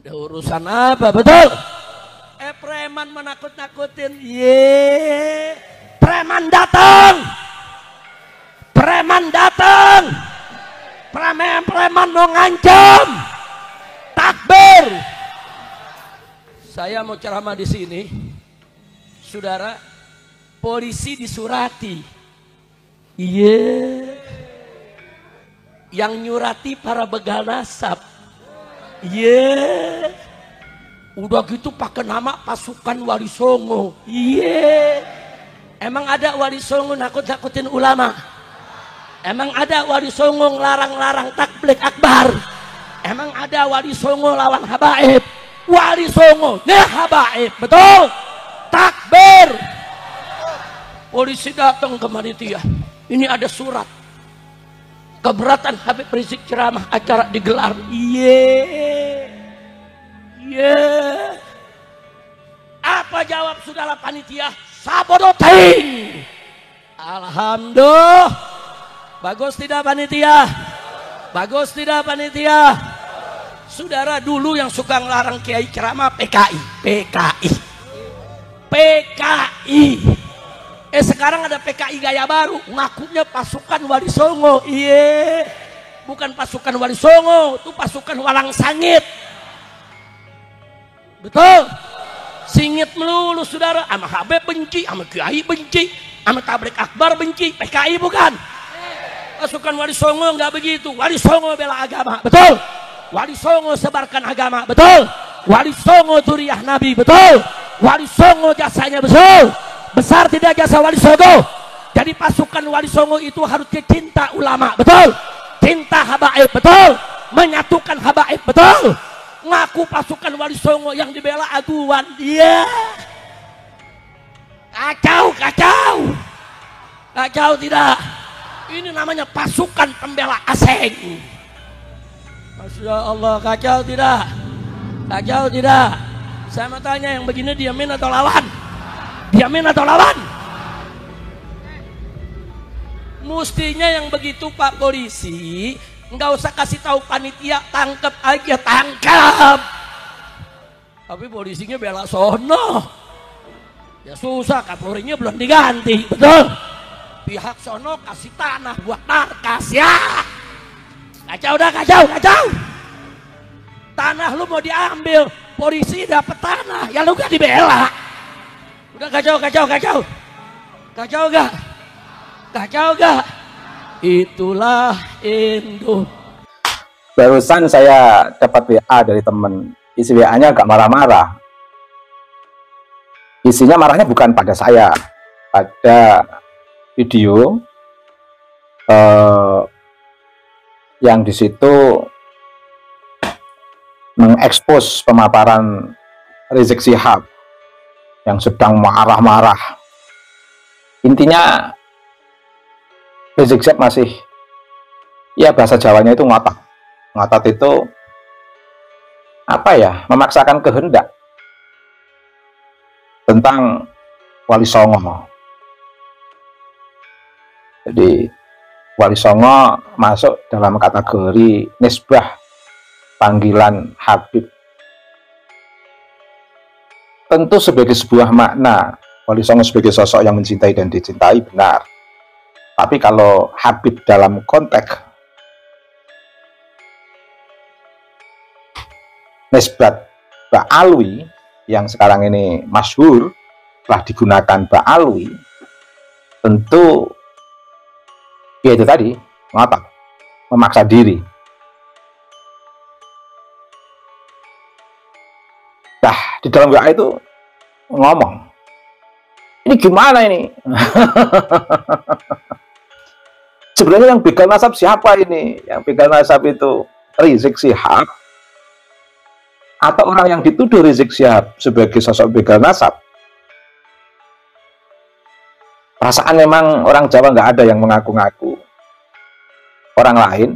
Ada urusan apa, betul? Preman menakut-nakutin. Ye, preman datang. Preman datang. Preman mau ngancam. Takbir. Saya mau ceramah di sini. Saudara, polisi disurati. Iya. Yang nyurati para begal nasab. Iya. Udah gitu pakai nama pasukan Wali Songo. Iya. Emang ada Wali Songo nakut-nakutin ulama? Emang ada Wali Songo ngelarang-larang takbir akbar? Emang ada Wali Songo lawan habaib? Wali Songo nih habaib, betul? Takbir. Polisi datang ke panitia. Ini ada surat. Keberatan Habib Rizik ceramah acara digelar. Iya. Yeah. Apa jawab saudara panitia? Sabodoting. Alhamdulillah. Bagus tidak panitia? Bagus tidak panitia? Saudara, dulu yang suka ngelarang kiai ceramah PKI. Sekarang ada PKI gaya baru, ngakunya pasukan Wali Songo. Iya. Bukan pasukan Wali Songo, itu pasukan Walang Sangit. Betul? Singit melulu saudara, sama Habib benci, sama Kiai benci, sama Tablik Akbar benci, PKI bukan? Pasukan Wali Songo nggak begitu. Wali Songo bela agama, betul? Wali Songo sebarkan agama, betul? Wali Songo duriah Nabi, betul? Wali Songo jasanya betul? Besar tidak jasa Wali Songo? Jadi pasukan Wali Songo itu harus cinta ulama, betul? Cinta habaib, betul? Menyatukan habaib, betul? Ngaku pasukan Wali Songo yang dibela aguan. Iya. Kacau tidak? Ini namanya pasukan pembela asing. Masya Allah, kacau tidak? Kacau tidak? Saya mau tanya, yang begini diamin atau lawan? Diamin atau lawan? Mustinya yang begitu Pak Polisi, nggak usah kasih tahu panitia, tangkap aja, tangkap. Tapi polisinya bela sono. Ya susah, Kapolrinya belum diganti, betul? Pihak sono kasih tanah buat markas, ya. Kacau dah, kacau. Tanah lu mau diambil, polisi dapat tanah, ya lu gak dibela. Udah kacau. Kacau gak? Itulah Indo. Barusan saya dapat WA dari temen. Isi WA-nya agak marah-marah. Isinya marahnya bukan pada saya. Ada video yang di situ mengekspos pemaparan Rizik Syihab yang sedang marah-marah. Intinya Rizik Syihab masih, ya bahasa Jawanya itu ngotot. Ngotot itu apa ya, memaksakan kehendak tentang Wali Songo. Jadi Wali Songo masuk dalam kategori nisbah panggilan Habib. Tentu sebagai sebuah makna, Wali Songo sebagai sosok yang mencintai dan dicintai, benar. Tapi kalau Habib dalam konteks nisbat Ba'alwi yang sekarang ini masyhur telah digunakan Ba'alwi, tentu ya itu tadi, ngotot, memaksa diri. Nah, di dalam WA itu ngomong, ini gimana ini? Sebenarnya yang begal nasab siapa ini? Yang begal nasab itu Rizik Syihab atau orang yang dituduh Rizik Syihab sebagai sosok begal nasab? Perasaan memang orang Jawa nggak ada yang mengaku-ngaku orang lain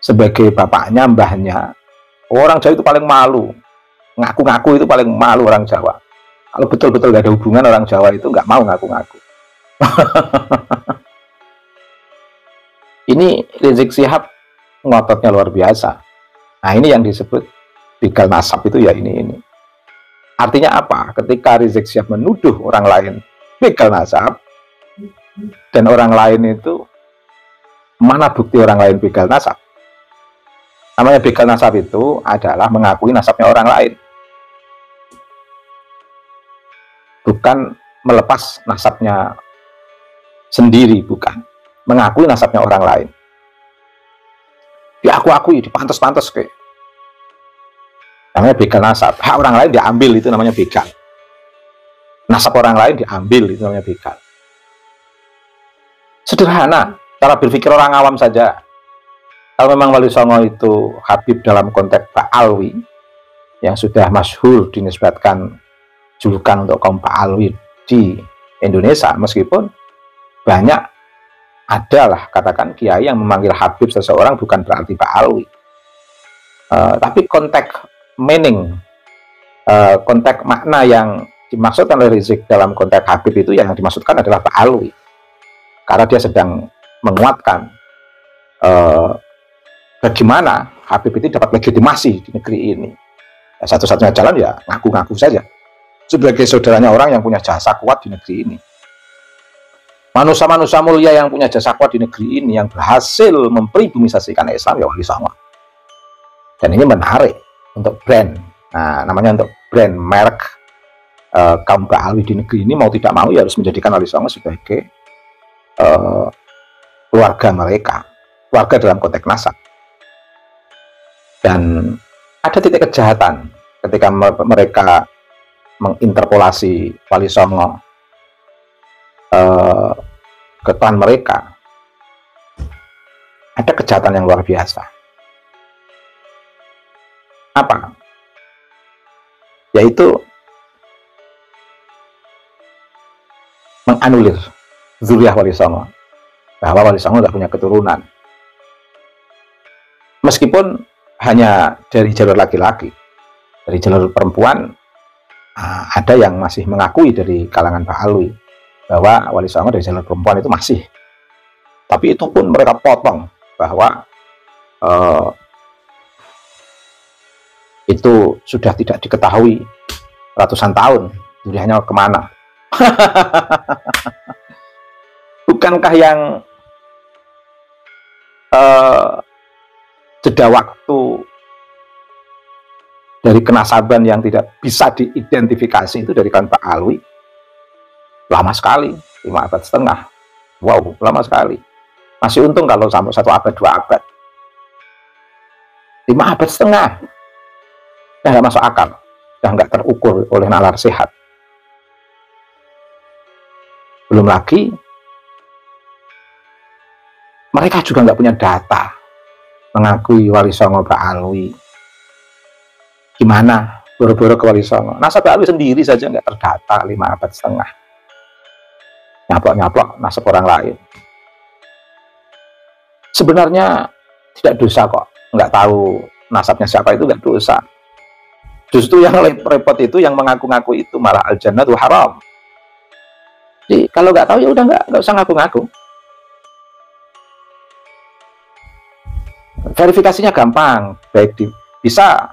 sebagai bapaknya, mbahnya. Orang Jawa itu paling malu, ngaku-ngaku itu paling malu orang Jawa. Kalau betul-betul nggak ada hubungan, orang Jawa itu nggak mau ngaku-ngaku. Ini Rizik Syihab ngototnya luar biasa. Nah, ini yang disebut begal nasab itu ya ini. Artinya apa? Ketika Rizik Syihab menuduh orang lain begal nasab, dan orang lain itu, mana bukti orang lain begal nasab? Namanya begal nasab itu adalah mengakui nasabnya orang lain, bukan melepas nasabnya sendiri, bukan. Mengakui nasabnya orang lain. Diakui, dipantes-pantes kayak. Namanya begal nasab. Hak orang lain diambil, itu namanya begal. Nasab orang lain diambil, itu namanya begal. Sederhana, cara berpikir orang awam saja. Kalau memang Wali Songo itu Habib dalam konteks Ba'alwi, yang sudah masyhur dinisbatkan julukan untuk kaum Ba'alwi di Indonesia, meskipun banyak adalah katakan kiai yang memanggil Habib seseorang bukan berarti Ba'alwi. Tapi konteks meaning, konteks makna yang dimaksudkan oleh Rizik dalam konteks Habib itu yang dimaksudkan adalah Ba'alwi, karena dia sedang menguatkan bagaimana Habib itu dapat legitimasi di negeri ini. Satu-satunya jalan ya ngaku-ngaku saja sebagai saudaranya orang yang punya jasa kuat di negeri ini. Manusia-manusia mulia yang punya jasa kuat di negeri ini, yang berhasil mempribumisasikan Islam, ya Wali Songo. Dan ini menarik untuk brand. Nah, namanya untuk brand merek kaum Ba'alwi di negeri ini, mau tidak mau ya harus menjadikan Wali Songo sebagai keluarga mereka, keluarga dalam konteks nasab. Dan ada titik kejahatan ketika mereka menginterpolasi Wali Songo ke klan mereka. Ada kejahatan yang luar biasa. Apa? Yaitu menganulir zuriyah Wali Songo, bahwa Wali Songo tidak punya keturunan, meskipun hanya dari jalur laki-laki. Dari jalur perempuan ada yang masih mengakui dari kalangan Ba'alwi bahwa Wali Songo dari jalur perempuan itu masih, tapi itu pun mereka potong, bahwa itu sudah tidak diketahui ratusan tahun zuriyahnya kemana. Bukankah yang jeda waktu dari kenasaban yang tidak bisa diidentifikasi itu dari kalangan Ba'alwi lama sekali, 5 abad setengah. Wow, lama sekali. Masih untung kalau sampai 1 abad, 2 abad. 5 abad setengah. Ya nggak masuk akal, ya nggak terukur oleh nalar sehat. Belum lagi mereka juga nggak punya data mengakui Wali Songo Ba'alwi. Gimana boro-boro ke Wali Songo? Nasab Ba'alwi sendiri saja nggak terdata 5 abad setengah. Nyaplok-nyaplok nasab orang lain. Sebenarnya tidak dosa kok, nggak tahu nasabnya siapa itu nggak dosa. Justru yang repot itu yang mengaku-ngaku itu, malah al-jannatu haram. Jadi kalau nggak tahu ya udah nggak usah ngaku-ngaku. Verifikasinya gampang, baik bisa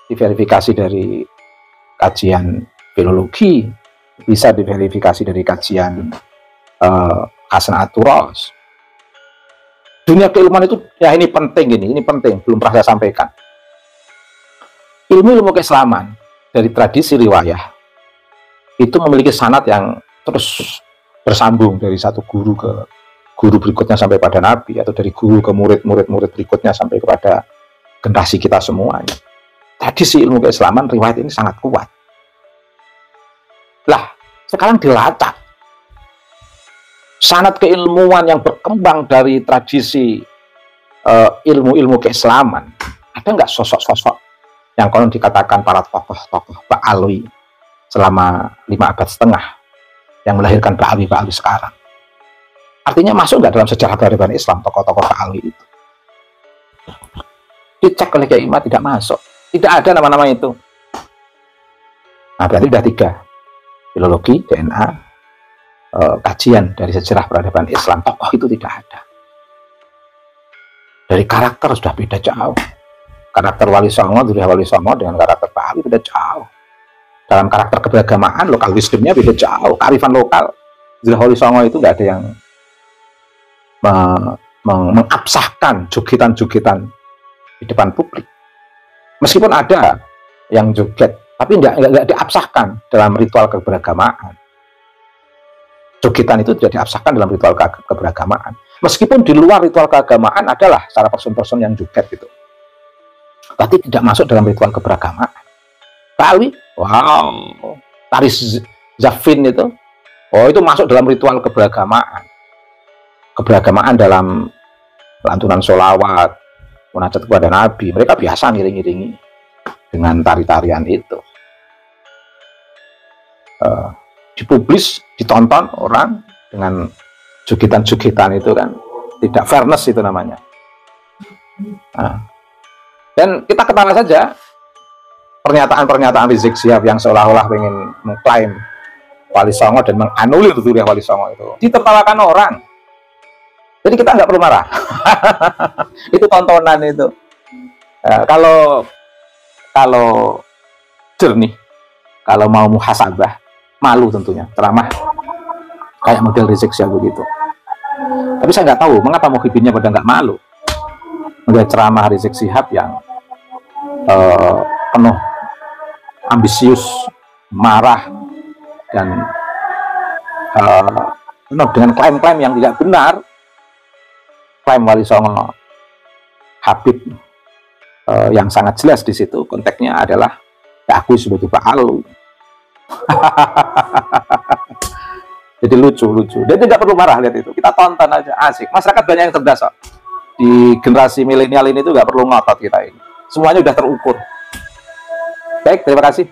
diverifikasi dari kajian filologi, bisa diverifikasi dari kajian Hasan Aturos. Dunia keilmuan itu ya ini penting, ini penting, belum pernah saya sampaikan. Ilmu keislaman dari tradisi riwayah itu memiliki sanad yang terus bersambung dari satu guru ke guru berikutnya sampai pada Nabi, atau dari guru ke murid berikutnya sampai kepada generasi kita semuanya. Tradisi ilmu keislaman riwayat ini sangat kuat. Lah, sekarang dilacak sanad keilmuan yang berkembang dari tradisi ilmu-ilmu keislaman. Ada nggak sosok-sosok yang konon dikatakan para tokoh-tokoh Ba'alwi selama 5 abad setengah yang melahirkan Ba'alwi sekarang? Artinya masuk nggak dalam sejarah peradaban Islam tokoh-tokoh Ba'alwi itu? Dicek oleh Kiai Imad, tidak masuk, tidak ada nama-nama itu. Nah, berarti sudah 3: filologi, DNA, kajian dari sejarah peradaban Islam. Tokoh itu tidak ada. Dari karakter sudah beda jauh. karakter Wali Songo, Surya Wali Songo dengan karakter Pak Awi beda jauh. Dalam karakter keberagamaan, lokal wisdomnya beda jauh. Kearifan lokal, Surya Wali Songo itu nggak ada yang mengabsahkan jogetan-jogetan di depan publik. Meskipun ada yang joget, tapi nggak diabsahkan dalam ritual keberagamaan. Jogetan itu tidak diabsahkan dalam ritual keberagamaan. Meskipun di luar ritual keagamaan adalah secara person-person yang joget gitu, tapi tidak masuk dalam ritual keberagamaan. Pak Alwi, wow, tari Zafin itu, oh itu masuk dalam ritual keberagamaan. Keberagamaan dalam lantunan sholawat, munajat kepada Nabi, mereka biasa ngiring-ngiringi dengan tari-tarian itu. Dipublis, ditonton orang dengan jogetan-jogetan itu kan tidak fairness itu namanya. Nah, dan kita ketawa saja pernyataan-pernyataan Rizik Syihab yang seolah-olah ingin mengklaim Wali Songo dan menganulir Surya Wali Songo itu ditertawakan orang. Jadi kita nggak perlu marah. Itu tontonan itu. Kalau jernih, kalau mau muhasabah, malu tentunya ceramah kayak model Rizik Syihab begitu. Tapi saya nggak tahu mengapa muhibinnya pada nggak malu melihat ceramah Rizik Syihab yang penuh ambisius, marah, dan penuh dengan klaim-klaim yang tidak benar. Klaim Wali Songo Habib yang sangat jelas di situ konteksnya adalah diakui sebagai Pak Alwi. Jadi lucu. Dan tidak perlu marah lihat itu. Kita tonton aja, asik. Masyarakat banyak yang cerdas kok. Di generasi milenial ini tuh nggak perlu ngotot kita ini. Semuanya udah terukur. Baik, terima kasih.